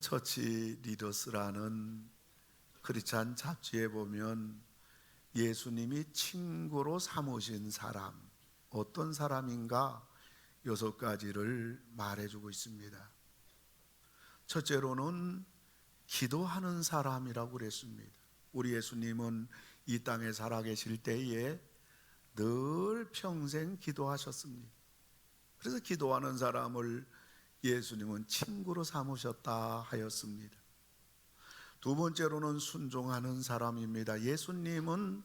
처치 리더스라는 크리스찬 잡지에 보면 예수님이 친구로 삼으신 사람, 어떤 사람인가 6가지를 말해주고 있습니다. 첫째로는 기도하는 사람이라고 그랬습니다. 우리 예수님은 이 땅에 살아계실 때에 늘 평생 기도하셨습니다. 그래서 기도하는 사람을 예수님은 친구로 삼으셨다 하였습니다. 두 번째로는 순종하는 사람입니다. 예수님은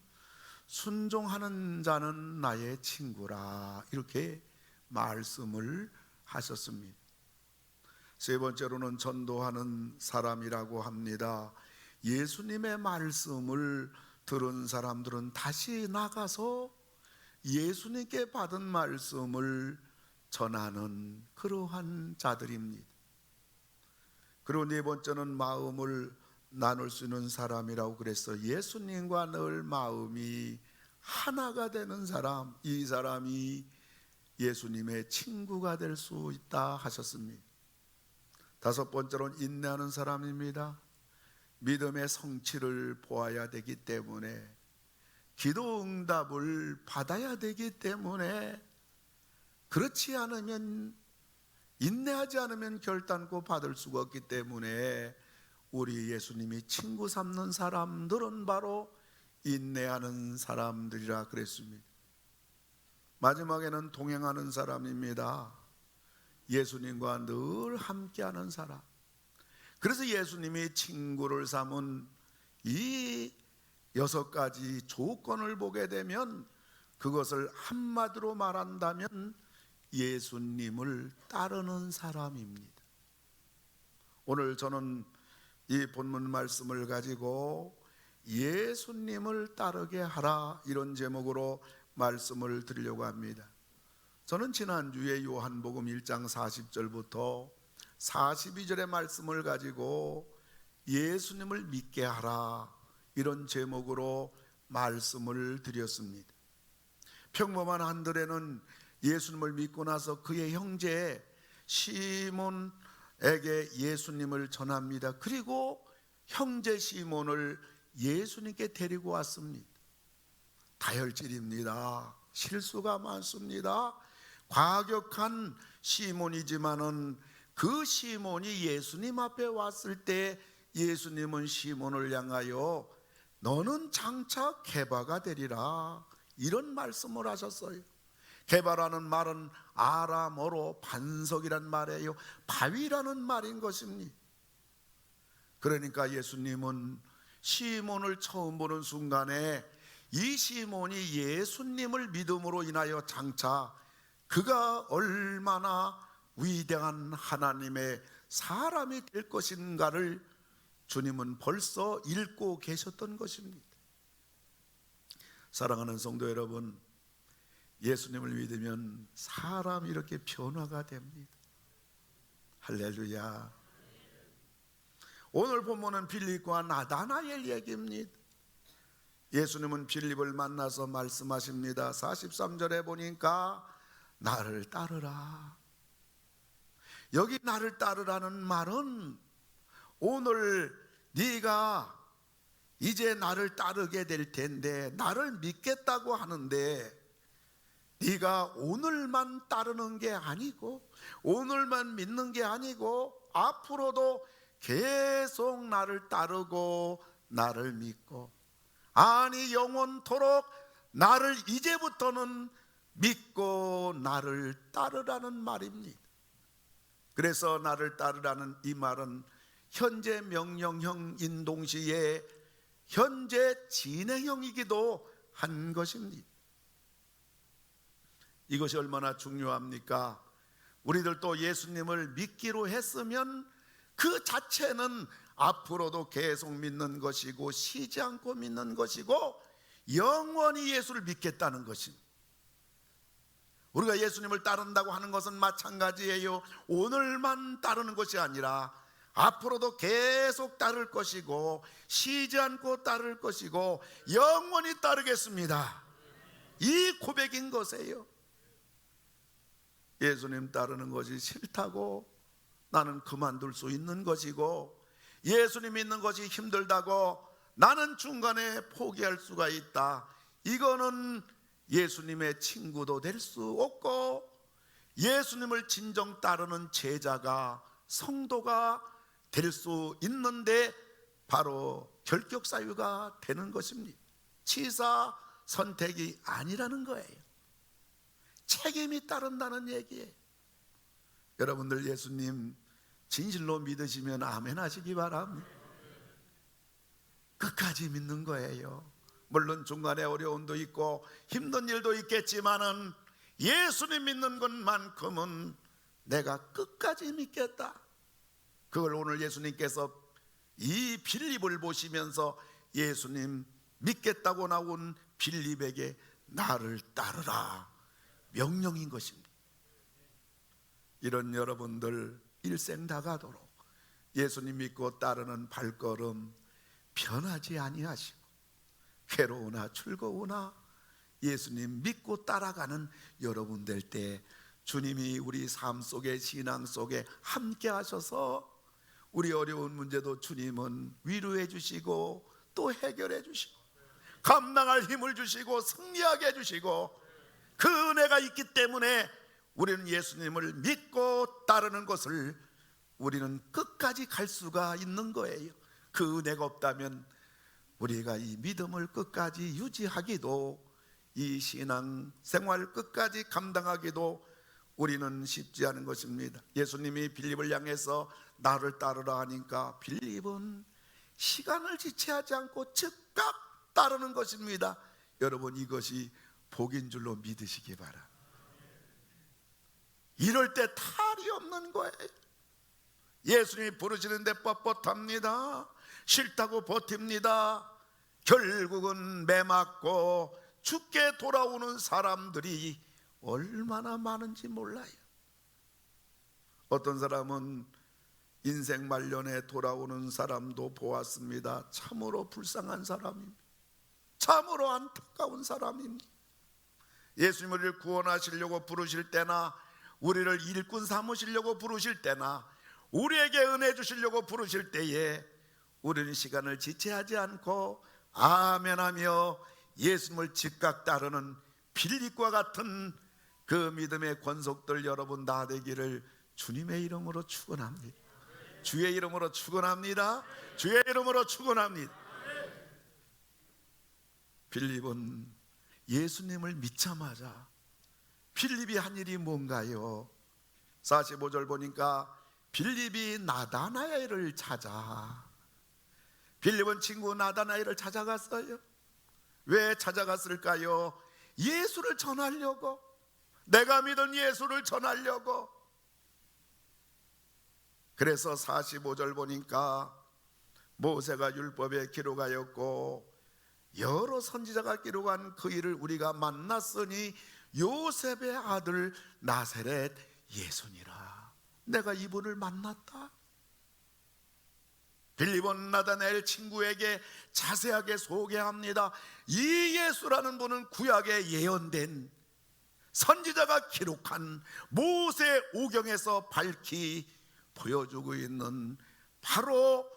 순종하는 자는 나의 친구라 이렇게 말씀을 하셨습니다. 세 번째로는 전도하는 사람이라고 합니다. 예수님의 말씀을 들은 사람들은 다시 나가서 예수님께 받은 말씀을 전하는 그러한 자들입니다. 그리고 네 번째는 마음을 나눌 수 있는 사람이라고 그랬어요. 예수님과 늘 마음이 하나가 되는 사람, 이 사람이 예수님의 친구가 될 수 있다 하셨습니다. 다섯 번째로는 인내하는 사람입니다. 믿음의 성취를 보아야 되기 때문에, 기도 응답을 받아야 되기 때문에, 그렇지 않으면, 인내하지 않으면 결단코 받을 수가 없기 때문에 우리 예수님이 친구 삼는 사람들은 바로 인내하는 사람들이라 그랬습니다. 마지막에는 동행하는 사람입니다. 예수님과 늘 함께하는 사람. 그래서 예수님이 친구를 삼은 이 6가지 조건을 보게 되면 그것을 한마디로 말한다면 예수님을 따르는 사람입니다. 오늘 저는 이 본문 말씀을 가지고 예수님을 따르게 하라 이런 제목으로 말씀을 드리려고 합니다. 저는 지난주에 요한복음 1장 40절부터 42절의 말씀을 가지고 예수님을 믿게 하라 이런 제목으로 말씀을 드렸습니다. 평범한 한들에는 예수님을 믿고 나서 그의 형제 시몬에게 예수님을 전합니다. 그리고 형제 시몬을 예수님께 데리고 왔습니다. 다혈질입니다. 실수가 많습니다. 과격한 시몬이지만은 그 시몬이 예수님 앞에 왔을 때 예수님은 시몬을 향하여 너는 장차 게바가 되리라 이런 말씀을 하셨어요. 게바라는 말은 아람어로 반석이란 말이에요. 바위라는 말인 것입니다. 그러니까 예수님은 시몬을 처음 보는 순간에 이 시몬이 예수님을 믿음으로 인하여 장차 그가 얼마나 위대한 하나님의 사람이 될 것인가를 주님은 벌써 읽고 계셨던 것입니다. 사랑하는 성도 여러분, 예수님을 믿으면 사람이 이렇게 변화가 됩니다. 할렐루야. 오늘 본문은 빌립과 나다나엘 얘기입니다. 예수님은 빌립을 만나서 말씀하십니다. 43절에 보니까 나를 따르라. 여기 나를 따르라는 말은 오늘 네가 이제 나를 따르게 될 텐데, 나를 믿겠다고 하는데 네가 오늘만 따르는 게 아니고, 오늘만 믿는 게 아니고 앞으로도 계속 나를 따르고 나를 믿고, 아니 영원토록 나를 이제부터는 믿고 나를 따르라는 말입니다. 그래서 나를 따르라는 이 말은 현재 명령형인 동시에 현재 진행형이기도 한 것입니다. 이것이 얼마나 중요합니까? 우리들도 예수님을 믿기로 했으면 그 자체는 앞으로도 계속 믿는 것이고 쉬지 않고 믿는 것이고 영원히 예수를 믿겠다는 것입니다. 우리가 예수님을 따른다고 하는 것은 마찬가지예요. 오늘만 따르는 것이 아니라 앞으로도 계속 따를 것이고 쉬지 않고 따를 것이고 영원히 따르겠습니다. 이 고백인 것이에요. 예수님 따르는 것이 싫다고 나는 그만둘 수 있는 것이고, 예수님 믿는 것이 힘들다고 나는 중간에 포기할 수가 있다. 이거는 예수님의 친구도 될 수 없고, 예수님을 진정 따르는 제자가, 성도가 될 수 있는데 바로 결격사유가 되는 것입니다. 치사 선택이 아니라는 거예요. 책임이 따른다는 얘기예요. 여러분들 예수님 진실로 믿으시면 아멘 하시기 바랍니다. 끝까지 믿는 거예요. 물론 중간에 어려움도 있고 힘든 일도 있겠지만은 예수님 믿는 것만큼은 내가 끝까지 믿겠다. 그걸 오늘 예수님께서 이 빌립을 보시면서 예수님 믿겠다고 나온 빌립에게 나를 따르라 명령인 것입니다. 이런 여러분들 일생 다가도록 예수님 믿고 따르는 발걸음 변하지 아니하시고, 괴로우나 즐거우나 예수님 믿고 따라가는 여러분 될 때 주님이 우리 삶 속에, 신앙 속에 함께 하셔서 우리 어려운 문제도 주님은 위로해 주시고 또 해결해 주시고 감당할 힘을 주시고 승리하게 해주시고, 그 은혜가 있기 때문에 우리는 예수님을 믿고 따르는 것을 우리는 끝까지 갈 수가 있는 거예요. 그 은혜가 없다면 우리가 이 믿음을 끝까지 유지하기도, 이 신앙 생활 끝까지 감당하기도 우리는 쉽지 않은 것입니다. 예수님이 빌립을 향해서 나를 따르라 하니까 빌립은 시간을 지체하지 않고 즉각 따르는 것입니다. 여러분, 이것이 복인 줄로 믿으시기 바랍니다. 이럴 때 탈이 없는 거예요. 예수님이 부르시는데 뻣뻣합니다. 싫다고 버팁니다. 결국은 매맞고 죽게 돌아오는 사람들이 얼마나 많은지 몰라요. 어떤 사람은 인생 말년에 돌아오는 사람도 보았습니다. 참으로 불쌍한 사람입니다. 참으로 안타까운 사람입니다. 예수님을 우리를 구원하시려고 부르실 때나, 우리를 일꾼 삼으시려고 부르실 때나, 우리에게 은혜 주시려고 부르실 때에 우리는 시간을 지체하지 않고 아멘하며 예수님을 즉각 따르는 빌립과 같은 그 믿음의 권속들 여러분 다 되기를 주님의 이름으로 축원합니다. 주의 이름으로 축원합니다. 주의 이름으로 축원합니다. 빌립은 예수님을 믿자마자 빌립이 한 일이 뭔가요? 45절 보니까 빌립이 나다나엘을 찾아. 빌립은 친구 나다나엘을 찾아갔어요. 왜 찾아갔을까요? 예수를 전하려고, 내가 믿은 예수를 전하려고. 그래서 45절 보니까 모세가 율법에 기록하였고 여러 선지자가 기록한 그 일을 우리가 만났으니 요셉의 아들 나사렛 예수니라. 내가 이분을 만났다. 빌립은 나다나엘 친구에게 자세하게 소개합니다. 이 예수라는 분은 구약에 예언된, 선지자가 기록한 모세 오경에서 밝히 보여주고 있는 바로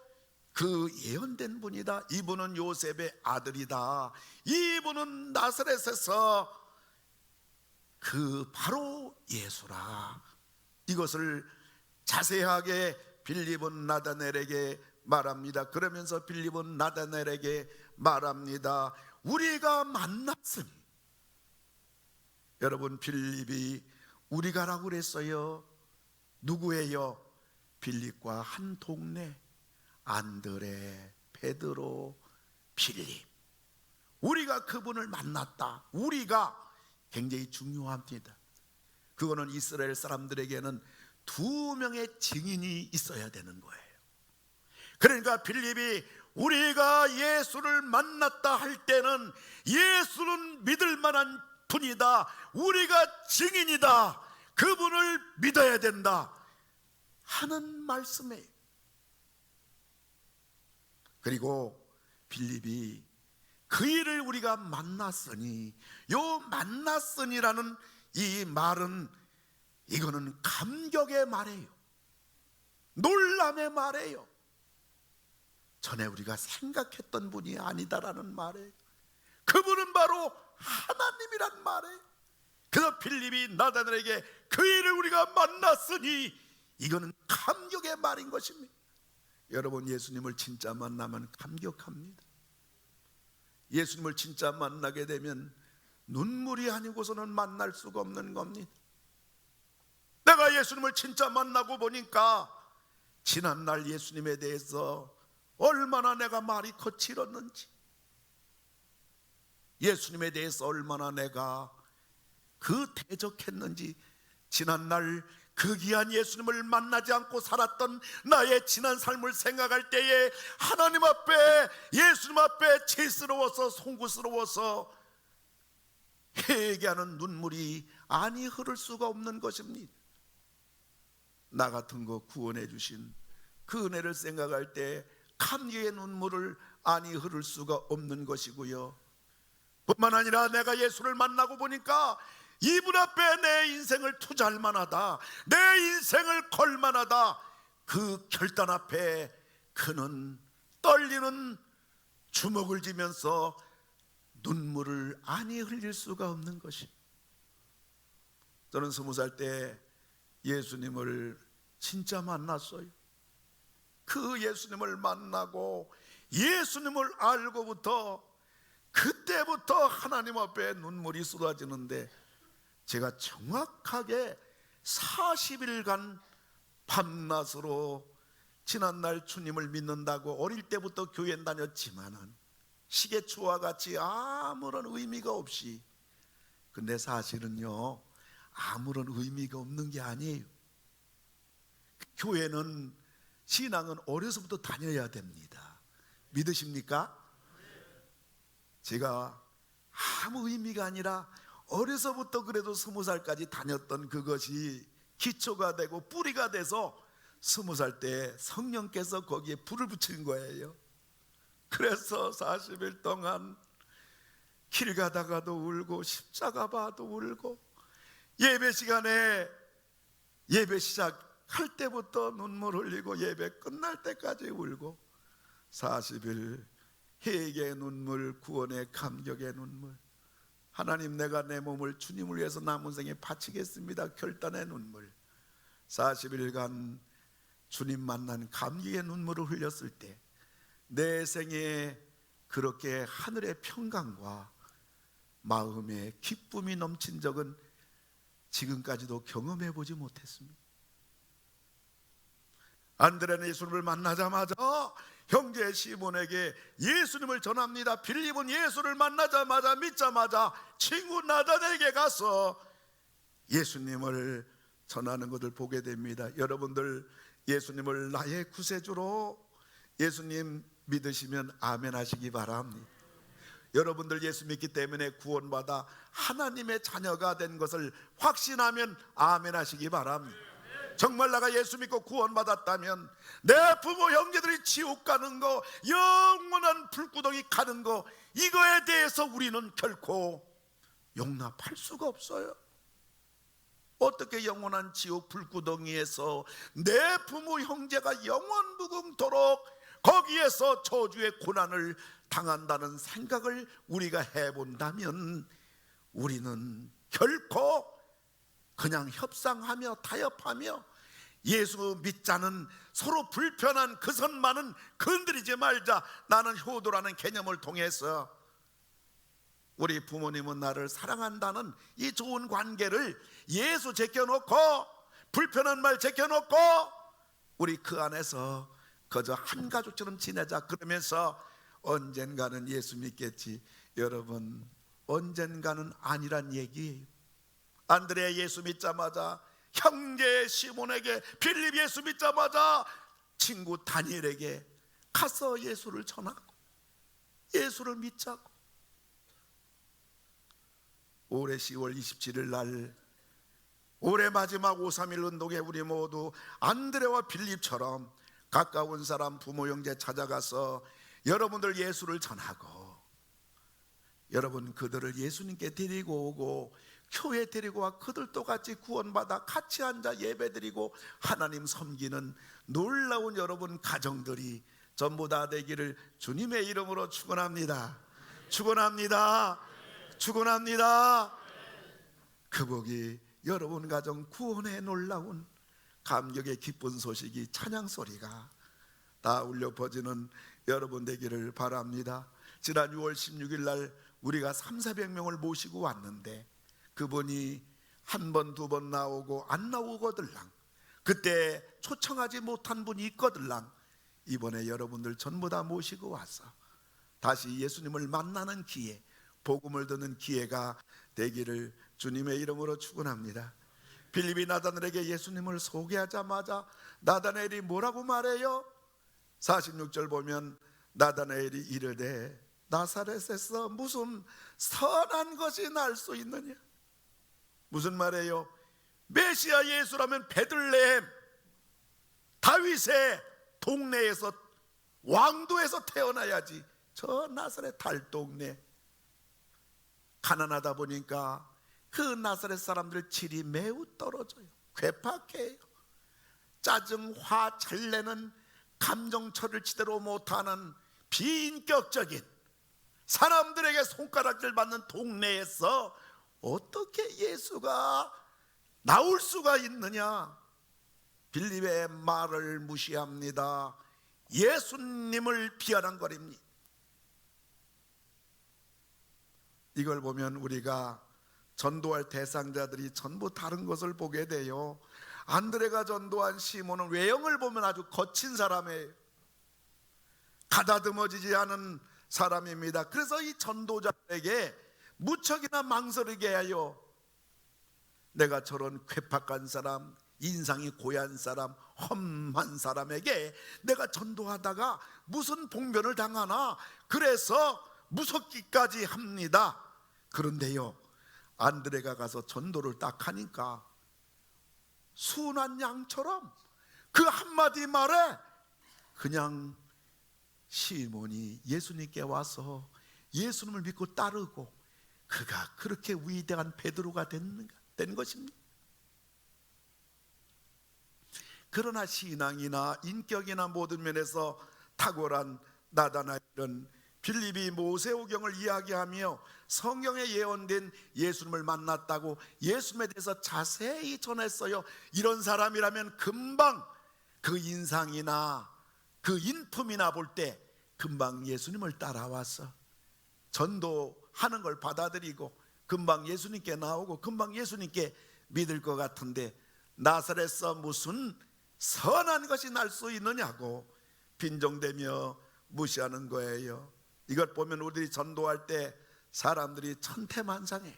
그 예언된 분이다. 이분은 요셉의 아들이다. 이분은 나사렛에서 그 바로 예수라. 이것을 자세하게 빌립은 나다나엘에게 말합니다. 그러면서 빌립은 나다나엘에게 말합니다. 우리가 만났으니. 여러분, 빌립이 우리가라고 그랬어요. 누구예요? 빌립과 한 동네, 안드레, 베드로, 빌립. 우리가 그분을 만났다. 우리가 굉장히 중요합니다. 그거는 이스라엘 사람들에게는 두 명의 증인이 있어야 되는 거예요. 그러니까 빌립이 우리가 예수를 만났다 할 때는 예수는 믿을 만한 분이다, 우리가 증인이다, 그분을 믿어야 된다 하는 말씀이에요. 그리고 빌립이 그 일을 우리가 만났으니, 요 만났으니라는 이 말은, 이거는 감격의 말이에요. 놀람의 말이에요. 전에 우리가 생각했던 분이 아니다라는 말이에요. 그분은 바로 하나님이란 말이에요. 그래서 빌립이 나다나엘에게 그 일을 우리가 만났으니, 이거는 감격의 말인 것입니다. 여러분, 예수님을 진짜 만나면 감격합니다. 예수님을 진짜 만나게 되면 눈물이 아니고서는 만날 수가 없는 겁니다. 내가 예수님을 진짜 만나고 보니까 지난날 예수님에 대해서 얼마나 내가 말이 거칠었는지, 예수님에 대해서 얼마나 내가 대적했는지, 지난날 그 귀한 예수님을 만나지 않고 살았던 나의 지난 삶을 생각할 때에 하나님 앞에, 예수님 앞에 죄스러워서, 송구스러워서 회개하는 눈물이 아니 흐를 수가 없는 것입니다. 나 같은 거 구원해 주신 그 은혜를 생각할 때 감격의 눈물을 아니 흐를 수가 없는 것이고요. 뿐만 아니라 내가 예수를 만나고 보니까 이분 앞에 내 인생을 투자할 만하다, 내 인생을 걸 만하다, 그 결단 앞에 그는 떨리는 주먹을 쥐면서 눈물을 아니 흘릴 수가 없는 것이. 저는 20살 때 예수님을 진짜 만났어요. 그 예수님을 만나고 예수님을 알고부터, 그때부터 하나님 앞에 눈물이 쏟아지는데, 제가 정확하게 40일간 밤낮으로 지난날 주님을 믿는다고 어릴 때부터 교회 다녔지만은 시계추와 같이 아무런 의미가 없이, 근데 사실은요, 아무런 의미가 없는 게 아니에요. 교회는, 신앙은 어려서부터 다녀야 됩니다. 믿으십니까? 제가 아무 의미가 아니라 어려서부터 그래도 20살까지 다녔던 그것이 기초가 되고 뿌리가 돼서 20살 때 성령께서 거기에 불을 붙인 거예요. 그래서 40일 동안 길 가다가도 울고, 십자가 봐도 울고, 예배 시간에, 예배 시작할 때부터 눈물 흘리고 예배 끝날 때까지 울고, 40일 회개의 눈물, 구원의 감격의 눈물, 하나님, 내가 내 몸을 주님을 위해서 남은 생에 바치겠습니다, 결단의 눈물, 40일간 주님 만난 감격의 눈물을 흘렸을 때 내 생에 그렇게 하늘의 평강과 마음의 기쁨이 넘친 적은 지금까지도 경험해 보지 못했습니다. 안드레는 예수님을 만나자마자 형제 시몬에게 예수님을 전합니다. 빌립은 예수를 만나자마자, 믿자마자 친구 나다나엘에게 가서 예수님을 전하는 것을 보게 됩니다. 여러분들, 예수님을 나의 구세주로 예수님 믿으시면 아멘 하시기 바랍니다. 여러분들 예수 믿기 때문에 구원받아 하나님의 자녀가 된 것을 확신하면 아멘 하시기 바랍니다. 정말 내가 예수 믿고 구원받았다면 내 부모 형제들이 지옥 가는 거, 영원한 불구덩이 가는 거, 이거에 대해서 우리는 결코 용납할 수가 없어요. 어떻게 영원한 지옥 불구덩이에서 내 부모 형제가 영원무궁토록 거기에서 저주의 고난을 당한다는 생각을 우리가 해본다면, 우리는 결코 그냥 협상하며 타협하며 예수 믿자는 서로 불편한 그 선만은 건드리지 말자, 나는 효도라는 개념을 통해서 우리 부모님은 나를 사랑한다는 이 좋은 관계를 예수 제껴놓고, 불편한 말 제껴놓고, 우리 그 안에서 그저 한 가족처럼 지내자. 그러면서 언젠가는 예수 믿겠지. 여러분, 언젠가는 아니란 얘기예요. 안드레 예수 믿자마자 형제 시몬에게, 빌립 예수 믿자마자 친구 다니엘에게 가서 예수를 전하고 예수를 믿자고. 올해 10월 27일 날, 올해 마지막 5.3.1 운동에 우리 모두 안드레와 빌립처럼 가까운 사람, 부모 형제 찾아가서 여러분들 예수를 전하고, 여러분 그들을 예수님께 데리고 오고 교회 데리고 와 그들도 같이 구원받아 같이 앉아 예배드리고 하나님 섬기는 놀라운 여러분 가정들이 전부 다 되기를 주님의 이름으로 축원합니다. 축원합니다. 축원합니다. 그 복이 여러분 가정 구원의 놀라운 감격의 기쁜 소식이 찬양 소리가 다 울려 퍼지는 여러분 되기를 바랍니다. 지난 6월 16일 날 우리가 300~400명을 모시고 왔는데 그분이 한 번, 두 번 나오고 안 나오거들랑, 그때 초청하지 못한 분이 있거들랑, 이번에 여러분들 전부 다 모시고 와서 다시 예수님을 만나는 기회, 복음을 듣는 기회가 되기를 주님의 이름으로 축원합니다. 빌립이 나다나엘에게 예수님을 소개하자마자 나다나엘이 뭐라고 말해요? 46절 보면 나다나엘이 이르되 나사렛에서 무슨 선한 것이 날 수 있느냐? 무슨 말이에요? 메시아 예수라면 베들레헴 다윗의 동네에서 왕도에서 태어나야지. 저 나사렛 달동네 가난하다 보니까 그 나사렛 사람들 질이 매우 떨어져요. 괴팍해요. 짜증, 화 잘 내는, 감정 처리를 제대로 못하는 비인격적인, 사람들에게 손가락질 받는 동네에서 어떻게 예수가 나올 수가 있느냐? 빌립의 말을 무시합니다. 예수님을 비아냥거립니다. 이걸 보면 우리가 전도할 대상자들이 전부 다른 것을 보게 돼요. 안드레가 전도한 시몬은 외형을 보면 아주 거친 사람이에요. 가다듬어지지 않은 사람입니다. 그래서 이 전도자에게 무척이나 망설이게 해요. 내가 저런 괴팍한 사람, 인상이 고얀 사람, 험한 사람에게 내가 전도하다가 무슨 봉변을 당하나, 그래서 무섭기까지 합니다. 그런데요, 안드레가 가서 전도를 딱 하니까 순한 양처럼 그 한마디 말에 그냥 시몬이 예수님께 와서 예수님을 믿고 따르고 그가 그렇게 위대한 베드로가 된 것입니다. 그러나 신앙이나 인격이나 모든 면에서 탁월한 나다나엘은 빌립이 모세오경을 이야기하며 성경에 예언된 예수님을 만났다고 예수님에 대해서 자세히 전했어요. 이런 사람이라면 금방 그 인상이나 그 인품이나 볼 때 금방 예수님을 따라와서 전도하는 걸 받아들이고 금방 예수님께 나오고 금방 예수님께 믿을 것 같은데, 나사렛에서 무슨 선한 것이 날 수 있느냐고 빈정대며 무시하는 거예요. 이것 보면 우리들이 전도할 때 사람들이 천태만상해요.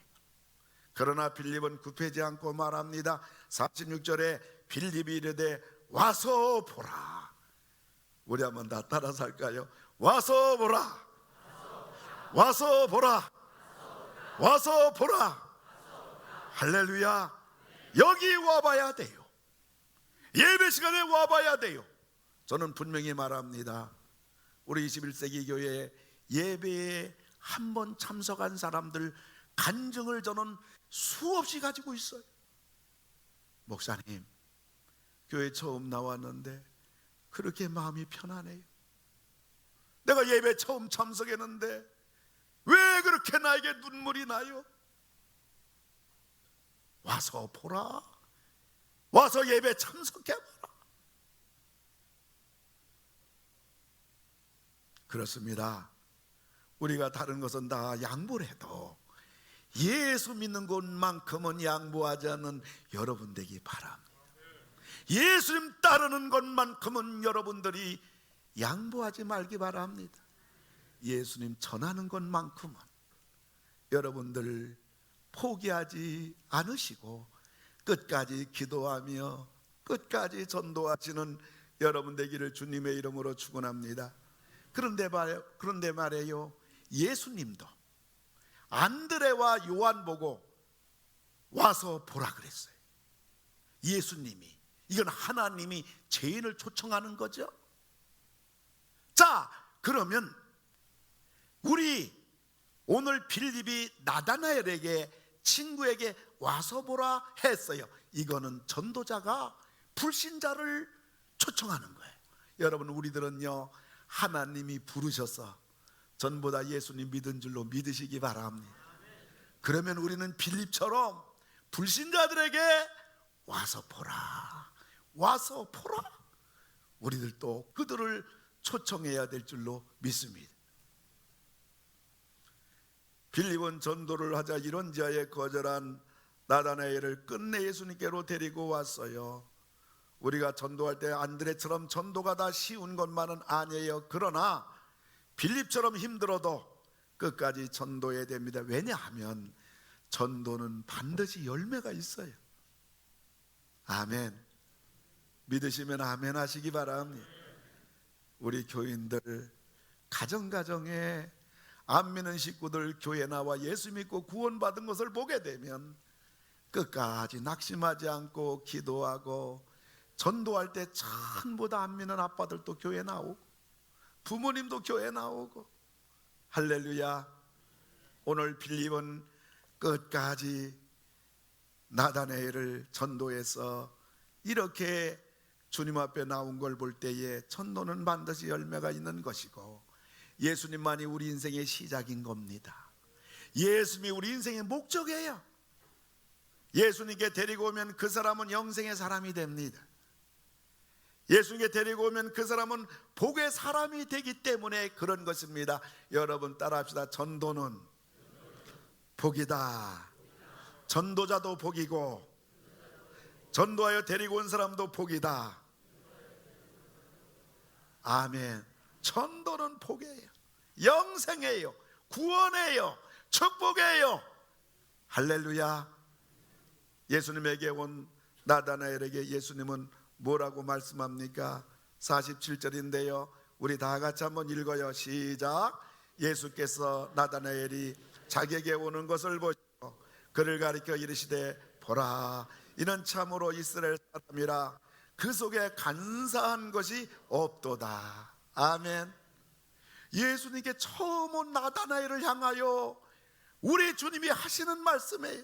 그러나 빌립은 굽히지 않고 말합니다. 46절에 빌립이 이르되 와서 보라. 우리 한번 다 따라서 할까요? 와서 보라. 와서 보라. 와서 보라. 할렐루야. 여기 와봐야 돼요. 예배 시간에 와봐야 돼요. 저는 분명히 말합니다. 우리 21세기 교회 예배에 한 번 참석한 사람들 간증을 저는 수없이 가지고 있어요. 목사님, 교회 처음 나왔는데 그렇게 마음이 편하네요. 내가 예배 처음 참석했는데 왜 그렇게 나에게 눈물이 나요? 와서 보라. 와서 예배 참석해봐라. 그렇습니다. 우리가 다른 것은 다 양보를 해도 예수 믿는 것만큼은 양보하지 않는 여러분 되기 바랍니다. 예수님 따르는 것만큼은 여러분들이 양보하지 말기 바랍니다. 예수님 전하는 것만큼은 여러분들 포기하지 않으시고 끝까지 기도하며 끝까지 전도하시는 여러분 되기를 주님의 이름으로 축원합니다. 그런데 말이에요, 예수님도 안드레와 요한 보고 와서 보라 그랬어요. 예수님이, 이건 하나님이 죄인을 초청하는 거죠. 자, 그러면 우리 오늘 빌립이 나다나엘에게, 친구에게 와서 보라 했어요. 이거는 전도자가 불신자를 초청하는 거예요. 여러분, 우리들은요, 하나님이 부르셔서 전보다 예수님 믿은 줄로 믿으시기 바랍니다. 그러면 우리는 빌립처럼 불신자들에게 와서 보라, 와서 보라, 우리들도 그들을 초청해야 될 줄로 믿습니다. 빌립은 전도를 하자 이런지하에 거절한 나다나엘을 끝내 예수님께로 데리고 왔어요. 우리가 전도할 때 안드레처럼 전도가 다 쉬운 것만은 아니에요. 그러나 빌립처럼 힘들어도 끝까지 전도해야 됩니다. 왜냐하면 전도는 반드시 열매가 있어요. 아멘. 믿으시면 아멘 하시기 바랍니다. 우리 교인들 가정가정에 안 믿는 식구들 교회 나와 예수 믿고 구원받은 것을 보게 되면 끝까지 낙심하지 않고 기도하고 전도할 때 전부 다 안 믿는 아빠들도 교회 나오고 부모님도 교회 나오고, 할렐루야. 오늘 빌립은 끝까지 나다나엘을 전도해서 이렇게 주님 앞에 나온 걸 볼 때에 전도는 반드시 열매가 있는 것이고 예수님만이 우리 인생의 시작인 겁니다. 예수님이 우리 인생의 목적이에요. 예수님께 데리고 오면 그 사람은 영생의 사람이 됩니다. 예수님께 데리고 오면 그 사람은 복의 사람이 되기 때문에 그런 것입니다. 여러분 따라합시다. 전도는 복이다. 전도자도 복이고 전도하여 데리고 온 사람도 복이다. 아멘. 전도는 복이에요. 영생이에요. 구원이에요. 축복이에요. 할렐루야. 예수님에게 온 나다나엘에게 예수님은 뭐라고 말씀합니까? 47절인데요 우리 다 같이 한번 읽어요. 시작. 예수께서 나다나엘이 자기에게 오는 것을 보시고 그를 가리켜 이르시되 보라, 이는 참으로 이스라엘 사람이라 그 속에 간사한 것이 없도다. 아멘. 예수님께 처음 온 나다나엘을 향하여 우리 주님이 하시는 말씀이에요.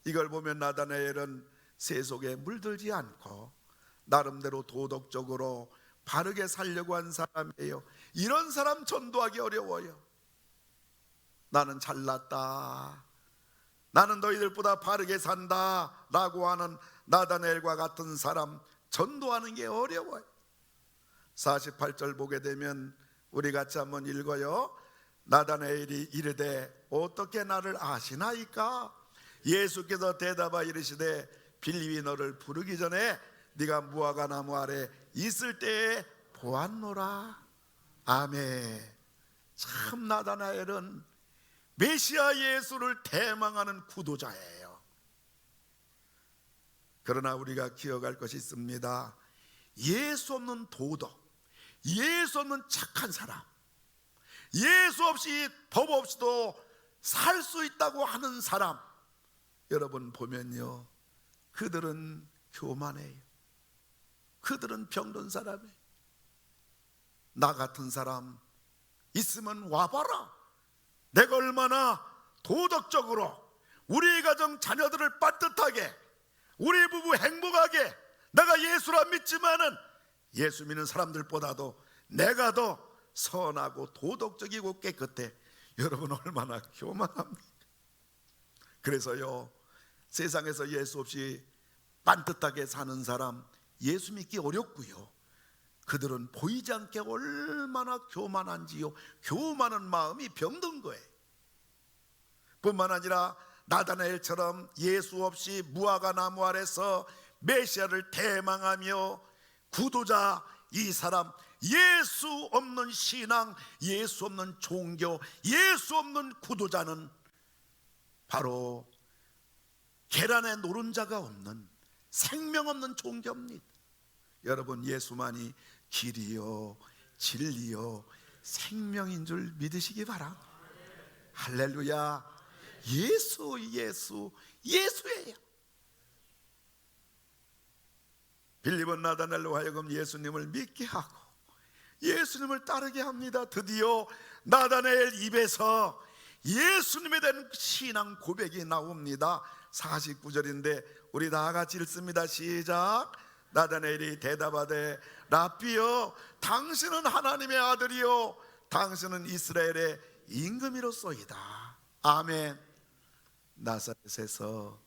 이걸 보면 나다나엘은 세속에 물들지 않고 나름대로 도덕적으로 바르게 살려고 한 사람이에요. 이런 사람 전도하기 어려워요. 나는 잘났다, 나는 너희들보다 바르게 산다 라고 하는 나다나엘과 같은 사람 전도하는 게 어려워요. 48절 보게 되면 우리 같이 한번 읽어요. 나다나엘이 이르되 어떻게 나를 아시나이까? 예수께서 대답하여 이르시되 빌립이 너를 부르기 전에 네가 무화과 나무 아래 있을 때에 보았노라. 아멘. 참 나다나엘은 메시아 예수를 대망하는 구도자예요. 그러나 우리가 기억할 것이 있습니다. 예수 없는 도덕, 예수 없는 착한 사람, 예수 없이 법 없이도 살 수 있다고 하는 사람, 여러분 보면요 그들은 교만해요. 그들은 병든 사람이에요. 나 같은 사람 있으면 와봐라. 내가 얼마나 도덕적으로 우리 가정 자녀들을 따뜻하게, 우리 부부 행복하게, 내가 예수라 믿지만은 예수 믿는 사람들보다도 내가 더 선하고 도덕적이고 깨끗해. 여러분 얼마나 교만합니까? 그래서요 세상에서 예수 없이 반듯하게 사는 사람 예수 믿기 어렵고요, 그들은 보이지 않게 얼마나 교만한지요, 교만한 마음이 병든 거예요. 뿐만 아니라 나다나엘처럼 예수 없이 무화과 나무 아래서 메시아를 대망하며 구도자, 이 사람 예수 없는 신앙, 예수 없는 종교, 예수 없는 구도자는 바로 계란에 노른자가 없는 생명 없는 종교입니다. 여러분 예수만이 길이요 진리요 생명인 줄 믿으시기 바랍니다. 할렐루야. 예수예요. 빌립은 나다나엘로 하여금 예수님을 믿게 하고 예수님을 따르게 합니다. 드디어 나다나엘 입에서 예수님에 대한 신앙 고백이 나옵니다. 49절인데 우리 다 같이 읽습니다. 시작. 나다나엘이 대답하되 랍비여, 당신은 하나님의 아들이요 당신은 이스라엘의 임금이로소이다. 아멘. 나사렛에서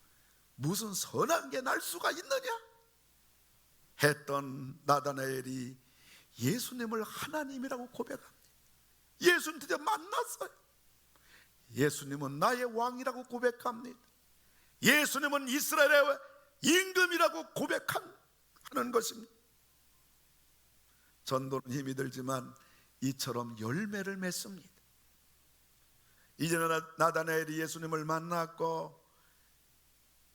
무슨 선한 게 날 수가 있느냐 했던 나다나엘이 예수님을 하나님이라고 고백합니다. 예수님 드디어 만났어요. 예수님은 나의 왕이라고 고백합니다. 예수님은 이스라엘의 임금이라고 고백하는 것입니다. 전도는 힘이 들지만 이처럼 열매를 맺습니다. 이제는 나다나엘이 예수님을 만났고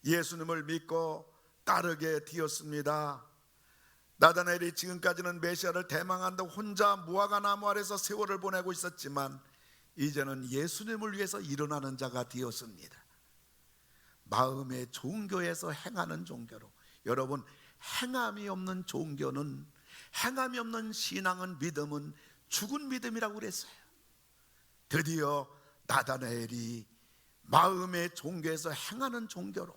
예수님을 믿고 따르게 되었습니다. 나다나엘이 지금까지는 메시아를 대망한다고 혼자 무화과 나무 아래서 세월을 보내고 있었지만 이제는 예수님을 위해서 일어나는 자가 되었습니다. 마음의 종교에서 행하는 종교로, 여러분, 행함이 없는 종교는, 행함이 없는 신앙은, 믿음은 죽은 믿음이라고 그랬어요. 드디어 나다나엘이 마음의 종교에서 행하는 종교로,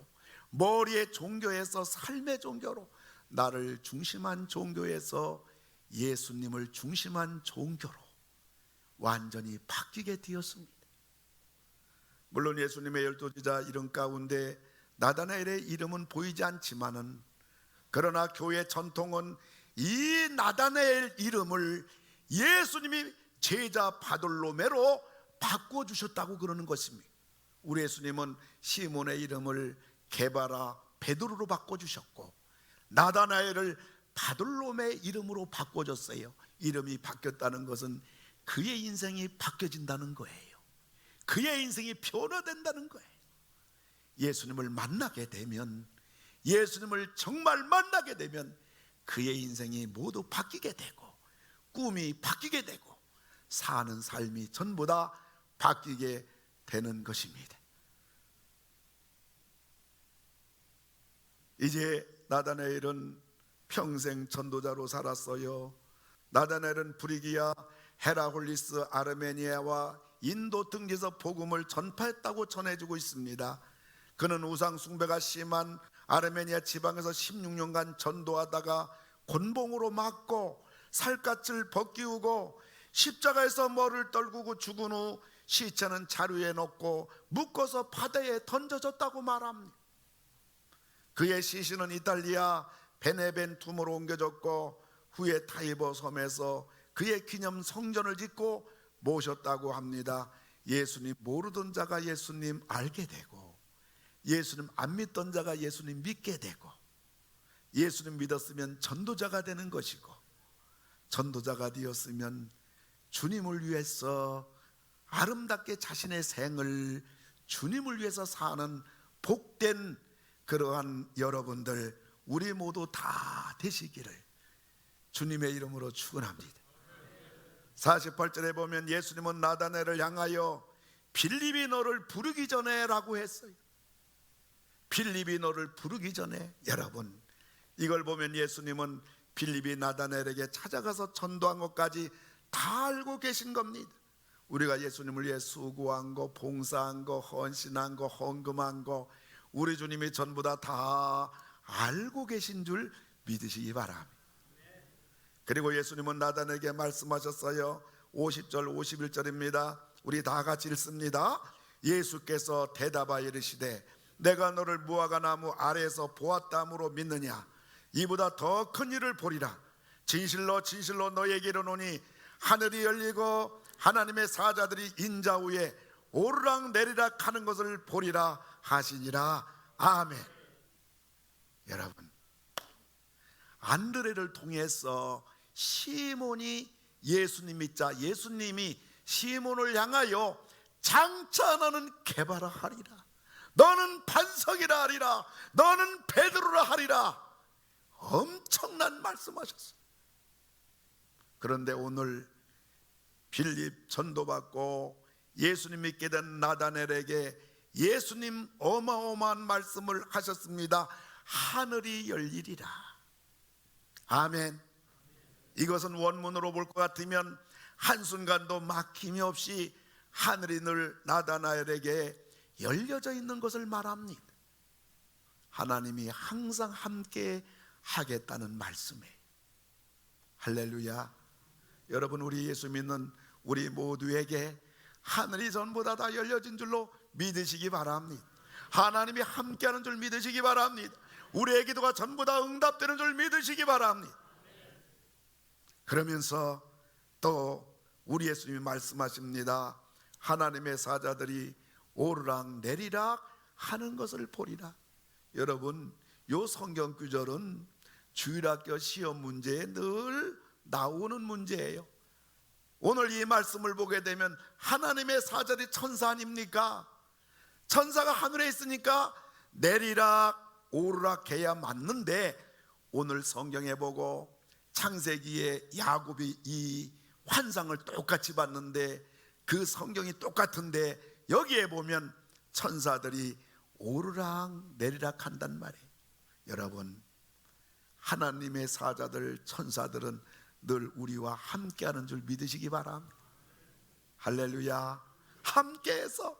머리의 종교에서 삶의 종교로, 나를 중심한 종교에서 예수님을 중심한 종교로 완전히 바뀌게 되었습니다. 물론 예수님의 12제자 이름 가운데 나다나엘의 이름은 보이지 않지만은, 그러나 교회 전통은 이 나다나엘 이름을 예수님이 제자 바돌로메로 바꿔주셨다고 그러는 것입니다. 우리 예수님은 시몬의 이름을 게바라 베드로로 바꿔주셨고 나다나엘을 바돌로메 이름으로 바꿔줬어요. 이름이 바뀌었다는 것은 그의 인생이 바뀌어진다는 거예요. 그의 인생이 변화된다는 거예요. 예수님을 만나게 되면, 예수님을 정말 만나게 되면 그의 인생이 모두 바뀌게 되고 꿈이 바뀌게 되고 사는 삶이 전부 다 바뀌게 되는 것입니다. 이제 나다나엘은 평생 전도자로 살았어요. 나다나엘은 브리기아, 헤라홀리스, 아르메니아와 인도 등지에서 복음을 전파했다고 전해주고 있습니다. 그는 우상 숭배가 심한 아르메니아 지방에서 16년간 전도하다가 곤봉으로 맞고 살갗을 벗기우고 십자가에서 머리를 떨구고 죽은 후 시체는 자루에 넣고 묶어서 바다에 던져졌다고 말합니다. 그의 시신은 이탈리아 베네벤툼으로 옮겨졌고 후에 타이버 섬에서 그의 기념 성전을 짓고 모셨다고 합니다. 예수님 모르던 자가 예수님 알게 되고, 예수님 안 믿던 자가 예수님 믿게 되고, 예수님 믿었으면 전도자가 되는 것이고, 전도자가 되었으면 주님을 위해서 아름답게 자신의 생을 주님을 위해서 사는 복된 그러한 여러분들, 우리 모두 다 되시기를 주님의 이름으로 축원합니다. 48절에 보면 예수님은 나다나엘을 향하여 빌립이 너를 부르기 전에 라고 했어요. 빌립이 너를 부르기 전에. 여러분, 이걸 보면 예수님은 빌립이 나다나엘에게 찾아가서 전도한 것까지 다 알고 계신 겁니다. 우리가 예수님을 위해 수고한 거, 봉사한 거, 헌신한 거, 헌금한 거, 우리 주님이 전부 다 알고 계신 줄 믿으시기 바랍니다. 그리고 예수님은 나다나엘에게 말씀하셨어요. 50절 51절입니다 우리 다 같이 읽습니다. 예수께서 대답하여 이르시되 내가 너를 무화과 나무 아래에서 보았다므로 믿느냐? 이보다 더 큰 일을 보리라. 진실로 진실로 너에게 이르노니 하늘이 열리고 하나님의 사자들이 인자 위에 오르락 내리락 하는 것을 보리라 하시니라. 아멘. 여러분, 안드레를 통해서 시몬이 예수님 믿자, 예수님이 시몬을 향하여 장차 너는 게바라 하리라, 너는 반석이라 하리라, 너는 베드로라 하리라, 엄청난 말씀하셨어요. 그런데 오늘 빌립 전도받고 예수님 믿게 된 나다나엘에게 예수님 어마어마한 말씀을 하셨습니다. 하늘이 열리리라. 아멘. 이것은 원문으로 볼 것 같으면 한순간도 막힘이 없이 하늘이 늘 나다나엘에게 열려져 있는 것을 말합니다. 하나님이 항상 함께 하겠다는 말씀이에요. 할렐루야. 여러분, 우리 예수 믿는 우리 모두에게 하늘이 전부 다 열려진 줄로 믿으시기 바랍니다. 하나님이 함께하는 줄 믿으시기 바랍니다. 우리의 기도가 전부 다 응답되는 줄 믿으시기 바랍니다. 그러면서 또 우리 예수님이 말씀하십니다. 하나님의 사자들이 오르락 내리락 하는 것을 보리라. 여러분, 요 성경 구절은 주일학교 시험 문제에 늘 나오는 문제예요. 오늘 이 말씀을 보게 되면 하나님의 사자들이 천사 아닙니까? 천사가 하늘에 있으니까 내리락 오르락 해야 맞는데, 오늘 성경에 보고 창세기에 야곱이 이 환상을 똑같이 봤는데 그 성경이 똑같은데 여기에 보면 천사들이 오르락 내리락 한단 말이에요. 여러분, 하나님의 사자들 천사들은 늘 우리와 함께하는 줄 믿으시기 바랍니다. 할렐루야. 함께해서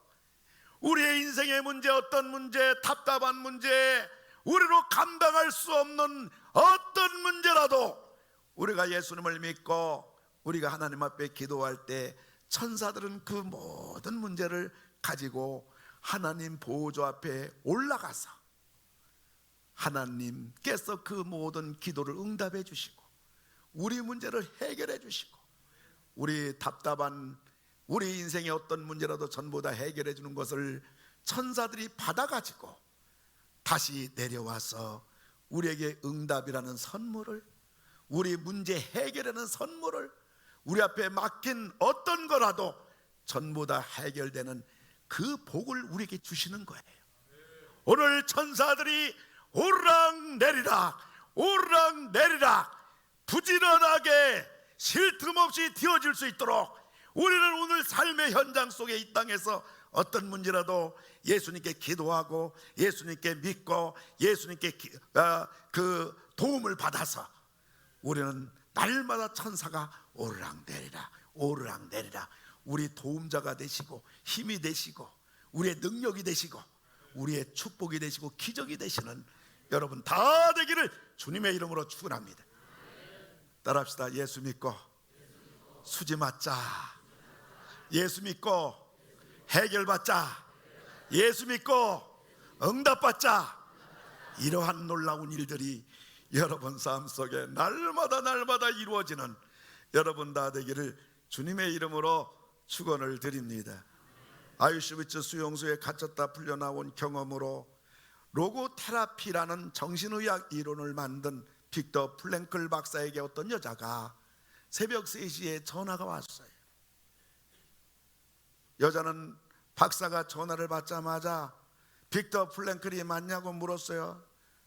우리의 인생의 문제, 어떤 문제, 답답한 문제, 우리로 감당할 수 없는 어떤 문제라도 우리가 예수님을 믿고 우리가 하나님 앞에 기도할 때 천사들은 그 모든 문제를 가지고 하나님 보호조 앞에 올라가서 하나님께서 그 모든 기도를 응답해 주시고 우리 문제를 해결해 주시고 우리 답답한 우리 인생의 어떤 문제라도 전부 다 해결해 주는 것을 천사들이 받아가지고 다시 내려와서 우리에게 응답이라는 선물을, 우리 문제 해결하는 선물을, 우리 앞에 막힌 어떤 거라도 전부 다 해결되는 그 복을 우리에게 주시는 거예요. 오늘 천사들이 오르락 내리락 오르락 내리락 부지런하게 쉴 틈 없이 뛰어질 수 있도록 우리는 오늘 삶의 현장 속에 이 땅에서 어떤 문제라도 예수님께 기도하고 예수님께 믿고 예수님께 그 도움을 받아서 우리는 날마다 천사가 오르락 내리락 오르락 내리락 우리 도움자가 되시고 힘이 되시고 우리의 능력이 되시고 우리의 축복이 되시고 기적이 되시는 여러분 다 되기를 주님의 이름으로 축원합니다. 따라합시다. 예수 믿고 수지 맞자. 예수 믿고 해결받자. 예수 믿고 응답받자. 이러한 놀라운 일들이 여러분 삶 속에 날마다 이루어지는 여러분 다 되기를 주님의 이름으로 축원을 드립니다. 아우슈비츠 수용소에 갇혔다 풀려나온 경험으로 로고테라피라는 정신의학 이론을 만든 빅터 플랭클 박사에게 어떤 여자가 새벽 3시에 전화가 왔어요. 여자는 박사가 전화를 받자마자 빅터 플랭클이 맞냐고 물었어요.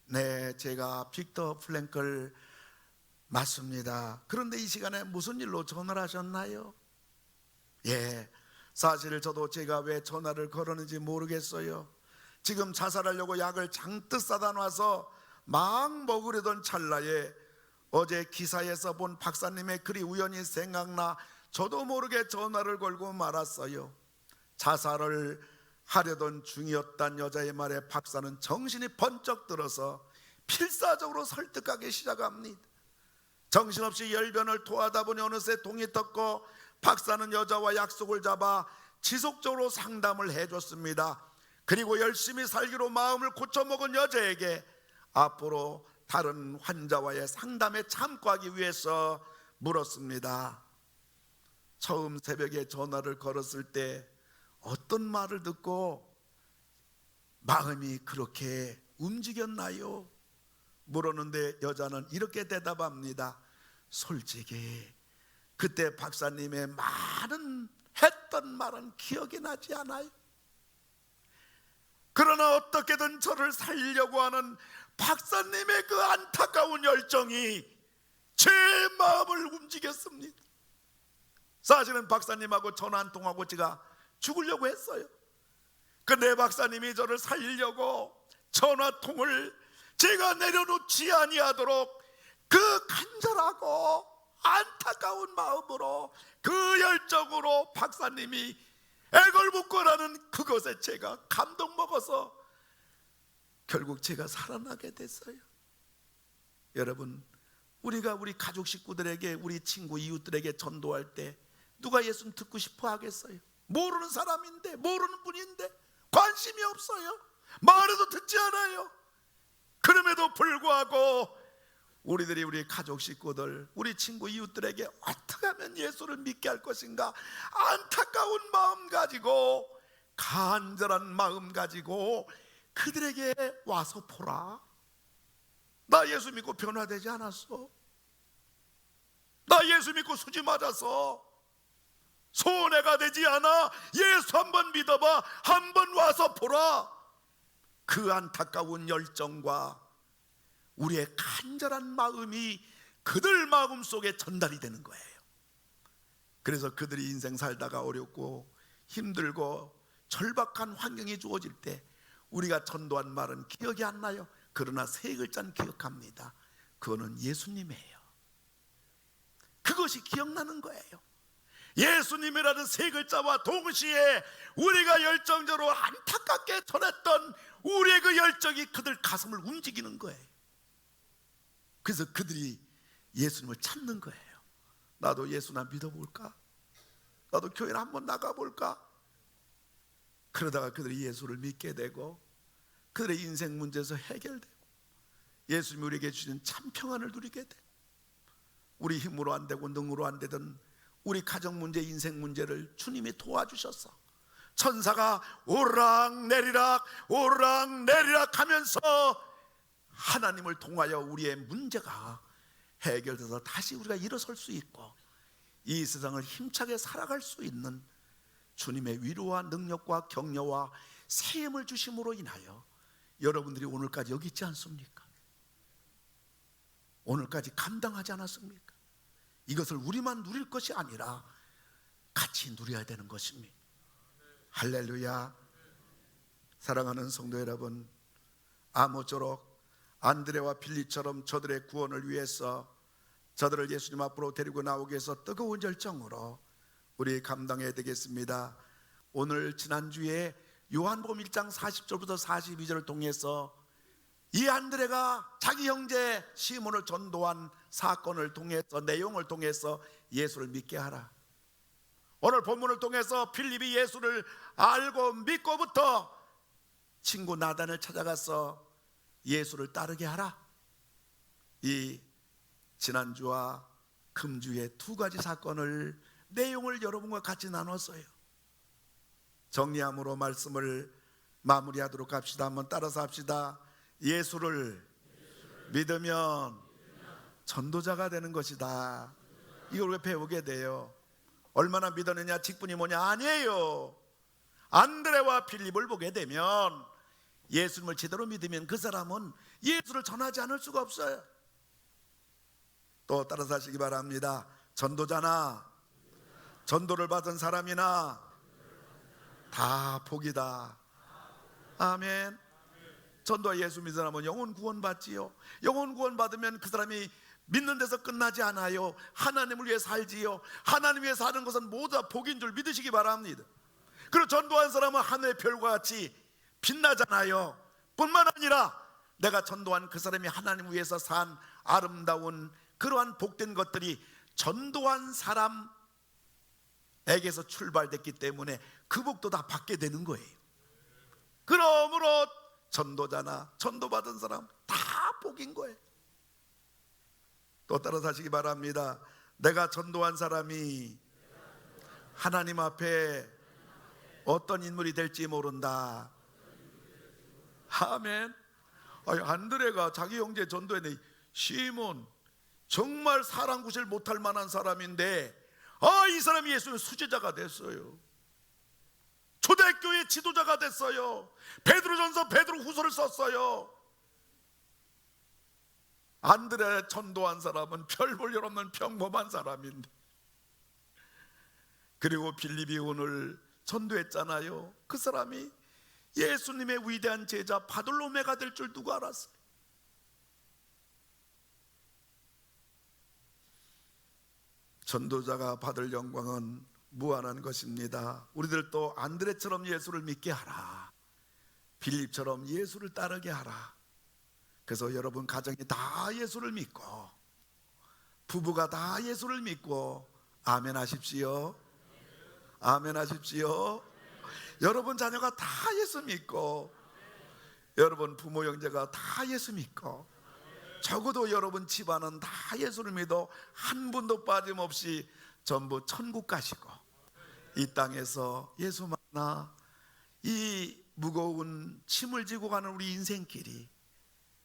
네, 제가 빅터 플랭클 맞습니다. 그런데 이 시간에 무슨 일로 전화를 하셨나요? 예, 사실 저도 제가 왜 전화를 걸었는지 모르겠어요. 지금 자살하려고 약을 잔뜩 싸다 놔서 막 먹으려던 찰나에 어제 기사에서 본 박사님의 글이 우연히 생각나 저도 모르게 전화를 걸고 말았어요. 자살을 하려던 중이었단 여자의 말에 박사는 정신이 번쩍 들어서 필사적으로 설득하기 시작합니다. 정신없이 열변을 토하다 보니 어느새 동이 떴고 박사는 여자와 약속을 잡아 지속적으로 상담을 해줬습니다. 그리고 열심히 살기로 마음을 고쳐먹은 여자에게 앞으로 다른 환자와의 상담에 참고하기 위해서 물었습니다. 처음 새벽에 전화를 걸었을 때 어떤 말을 듣고 마음이 그렇게 움직였나요? 물었는데 여자는 이렇게 대답합니다. 솔직히 그때 박사님의 많은 했던 말은 기억이 나지 않아요. 그러나 어떻게든 저를 살리려고 하는 박사님의 그 안타까운 열정이 제 마음을 움직였습니다. 사실은 박사님하고 전화 한 통하고 제가 죽으려고 했어요. 근데 박사님이 저를 살리려고 전화통을 제가 내려놓지 아니하도록 그 간절하고 안타까운 마음으로 그 열정으로 박사님이 애걸복걸하는 그것에 제가 감동 먹어서 결국 제가 살아나게 됐어요. 여러분, 우리가 우리 가족 식구들에게, 우리 친구 이웃들에게 전도할 때 누가 예수님 듣고 싶어 하겠어요? 모르는 사람인데, 모르는 분인데 관심이 없어요. 말해도 듣지 않아요. 그럼에도 불구하고 우리들이 우리 가족 식구들, 우리 친구 이웃들에게 어떻게 하면 예수를 믿게 할 것인가, 안타까운 마음 가지고, 간절한 마음 가지고 그들에게 와서 보라. 나 예수 믿고 변화되지 않았어. 나 예수 믿고 수지 맞아서 손해가 되지 않아. 예수 한번 믿어봐. 한번 와서 보라. 그 안타까운 열정과 우리의 간절한 마음이 그들 마음 속에 전달이 되는 거예요. 그래서 그들이 인생 살다가 어렵고 힘들고 절박한 환경이 주어질 때 우리가 전도한 말은 기억이 안 나요. 그러나 세 글자는 기억합니다. 그거는 예수님이에요. 그것이 기억나는 거예요. 예수님이라는 세 글자와 동시에 우리가 열정적으로 안타깝게 전했던 우리의 그 열정이 그들 가슴을 움직이는 거예요. 그래서 그들이 예수님을 찾는 거예요. 나도 예수나 믿어볼까? 나도 교회를 한번 나가볼까? 그러다가 그들이 예수를 믿게 되고 그들의 인생 문제에서 해결되고 예수님이 우리에게 주시는 참 평안을 누리게 돼. 우리 힘으로 안 되고 능으로 안 되던 우리 가정 문제, 인생 문제를 주님이 도와주셔서 천사가 오락내리락 오락내리락 하면서 하나님을 통하여 우리의 문제가 해결돼서 다시 우리가 일어설 수 있고 이 세상을 힘차게 살아갈 수 있는 주님의 위로와 능력과 격려와 세임을 주심으로 인하여 여러분들이 오늘까지 여기 있지 않습니까? 오늘까지 감당하지 않았습니까? 이것을 우리만 누릴 것이 아니라 같이 누려야 되는 것입니다. 할렐루야. 사랑하는 성도 여러분, 아모쪼록 안드레와 빌립처럼 저들의 구원을 위해서 저들을 예수님 앞으로 데리고 나오기 위해서 뜨거운 열정으로 우리 감당해야 되겠습니다. 오늘 지난주에 요한복음 1장 40절부터 42절을 통해서 이 안드레가 자기 형제 시몬을 전도한 사건을 통해서, 내용을 통해서 예수를 믿게 하라. 오늘 본문을 통해서 빌립이 예수를 알고 믿고부터 친구 나단을 찾아가서 예수를 따르게 하라. 이 지난주와 금주의 두 가지 사건을, 내용을 여러분과 같이 나눴어요. 정리함으로 말씀을 마무리하도록 합시다. 한번 따라서 합시다. 예수를 믿으면 전도자가 되는 것이다. 이걸 왜 배우게 돼요? 얼마나 믿었느냐, 직분이 뭐냐? 아니에요. 안드레와 빌립을 보게 되면 예수님을 제대로 믿으면 그 사람은 예수를 전하지 않을 수가 없어요. 또 따라서 하시기 바랍니다. 전도자나 전도를 받은 사람이나 다 복이다. 아멘. 전도와 예수 믿는 사람은 영혼 구원 받지요. 영혼 구원 받으면 그 사람이 믿는 데서 끝나지 않아요. 하나님을 위해 살지요. 하나님 위해 사는 것은 모두 다 복인 줄 믿으시기 바랍니다. 그리고 전도한 사람은 하늘의 별과 같이 빛나잖아요. 뿐만 아니라 내가 전도한 그 사람이 하나님 위해서 산 아름다운 그러한 복된 것들이 전도한 사람에게서 출발됐기 때문에 그 복도 다 받게 되는 거예요. 그러므로 전도자나 전도받은 사람 다 복인 거예요. 또 따라서 하시기 바랍니다. 내가 전도한 사람이 하나님 앞에 어떤 인물이 될지 모른다. 아멘. 안드레가 자기 형제 전도했네. 시몬 정말 사랑 구실 못할 만한 사람인데 이 사람이 예수의 수제자가 됐어요. 초대교회 지도자가 됐어요. 베드로전서 베드로후서를 썼어요. 안드레 전도한 사람은 별 볼 일 없는 평범한 사람인데, 그리고 빌립이 오늘 전도했잖아요. 그 사람이 예수님의 위대한 제자 바돌로메가 될 줄 누가 알았어요? 전도자가 받을 영광은 무한한 것입니다. 우리들도 안드레처럼 예수를 믿게 하라. 빌립처럼 예수를 따르게 하라. 그래서 여러분 가정이 다 예수를 믿고, 부부가 다 예수를 믿고 아멘 하십시오. 아멘 하십시오. 여러분 자녀가 다 예수 믿고, 여러분 부모 형제가 다 예수 믿고, 적어도 여러분 집안은 다 예수를 믿어 한 분도 빠짐없이 전부 천국 가시고, 이 땅에서 예수 만나 이 무거운 짐을 지고 가는 우리 인생길이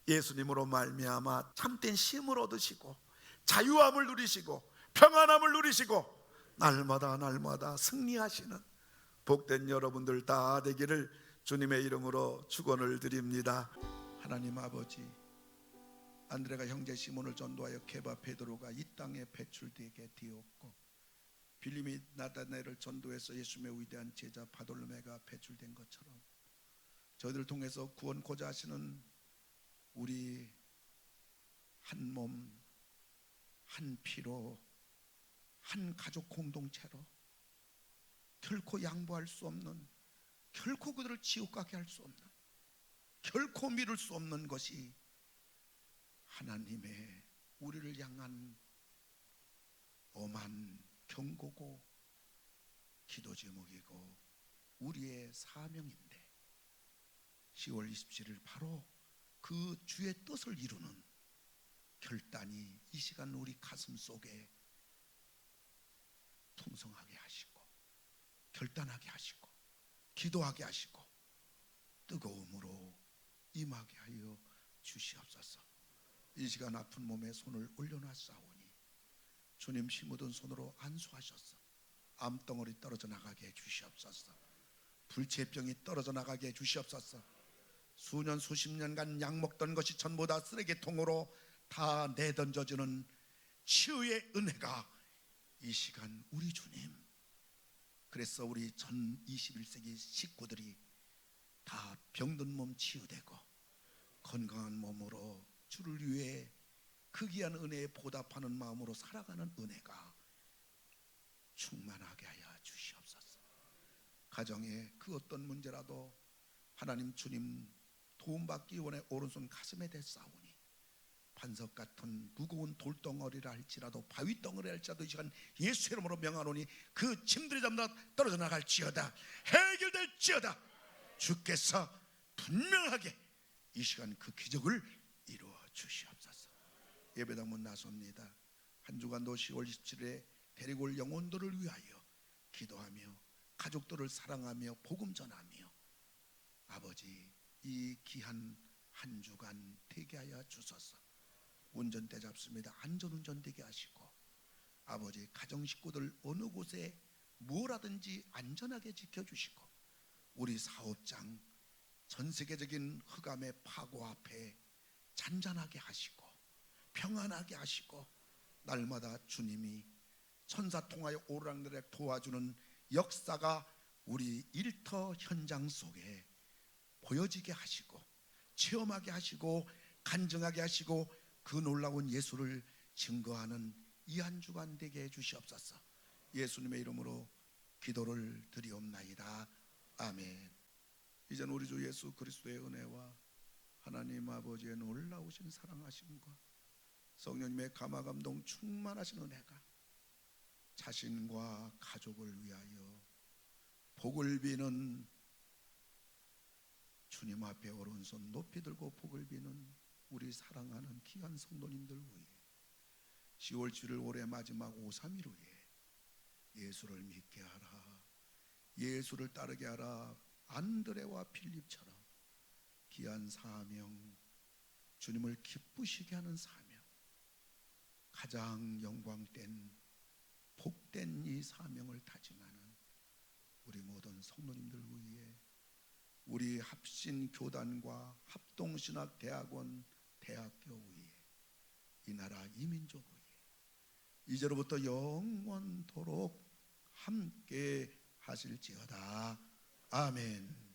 예수님으로 말미암아 참된 쉼을 얻으시고 자유함을 누리시고 평안함을 누리시고 날마다 날마다 승리하시는 복된 여러분들 다 되기를 주님의 이름으로 축원을 드립니다. 하나님 아버지, 안드레가 형제 시몬을 전도하여 케바 베드로가 이 땅에 배출되게 되었고, 빌림이 나다나엘을 전도해서 예수님의 위대한 제자 바돌로메가 배출된 것처럼 저희들 통해서 구원코자 하시는 우리 한 몸, 한 피로, 한 가족 공동체로 결코 양보할 수 없는, 결코 그들을 지옥 가게 할 수 없는, 결코 미룰 수 없는 것이 하나님의 우리를 향한 엄한 경고고 기도 제목이고 우리의 사명인데, 10월 27일 바로 그 주의 뜻을 이루는 결단이 이 시간 우리 가슴 속에 풍성하게 하시고 결단하게 하시고 기도하게 하시고 뜨거움으로 임하게 하여 주시옵소서. 이 시간 아픈 몸에 손을 올려놨사오니 주님 피 묻은 손으로 안수하셔서 암덩어리 떨어져 나가게 해주시옵소서. 불치병이 떨어져 나가게 해주시옵소서. 수년 수십 년간 약 먹던 것이 전부 다 쓰레기통으로 다 내던져지는 치유의 은혜가 이 시간 우리 주님, 그래서 우리 전 21세기 식구들이 다 병든 몸 치유되고 건강한 몸으로 주를 위해 그 귀한 은혜에 보답하는 마음으로 살아가는 은혜가 충만하게 하여 주시옵소서. 가정에 그 어떤 문제라도 하나님 주님 도움받기 원해 오른손 가슴에 대싸우니 반석 같은 무거운 돌덩어리라 할지라도 바위덩어리라 할지라도 이 시간 예수의 이름으로 명하노니 그 짐들이 전부 다 떨어져 나갈지어다, 해결될지어다. 주께서 분명하게 이 시간 그 기적을 이루어 주시옵소서. 예배당문 나섭니다. 한 주간도 10월 27일에 데리고 올 영혼들을 위하여 기도하며 가족들을 사랑하며 복음 전하며 아버지 이 귀한 한 주간 되게 하여 주소서. 운전대 잡습니다. 안전운전 되게 하시고 아버지 가정 식구들 어느 곳에 무엇하든지 안전하게 지켜주시고 우리 사업장 전 세계적인 흑암의 파고 앞에 잔잔하게 하시고 평안하게 하시고 날마다 주님이 천사 통하여 오르락내리락 도와주는 역사가 우리 일터 현장 속에 보여지게 하시고 체험하게 하시고 간증하게 하시고 그 놀라운 예수를 증거하는 이 한 주간 되게 해 주시옵소서. 예수님의 이름으로 기도를 드리옵나이다. 아멘. 이제는 우리 주 예수 그리스도의 은혜와 하나님 아버지의 놀라우신 사랑하심과 성령님의 감화감동 충만하신 은혜가 자신과 가족을 위하여 복을 비는 주님 앞에 오른손 높이 들고 복을 비는 우리 사랑하는 귀한 성도님들 위해 10월 7일 올해 마지막 5.3일 후에 예수를 믿게 하라, 예수를 따르게 하라 안드레와 필립처럼 귀한 사명, 주님을 기쁘시게 하는 사명, 가장 영광된 복된 이 사명을 다짐하는 우리 모든 성도님들 위해 우리 합신교단과 합동신학대학원 대학교 위에 이 나라 이민족 위에 이제로부터 영원토록 함께 하실지어다. 아멘.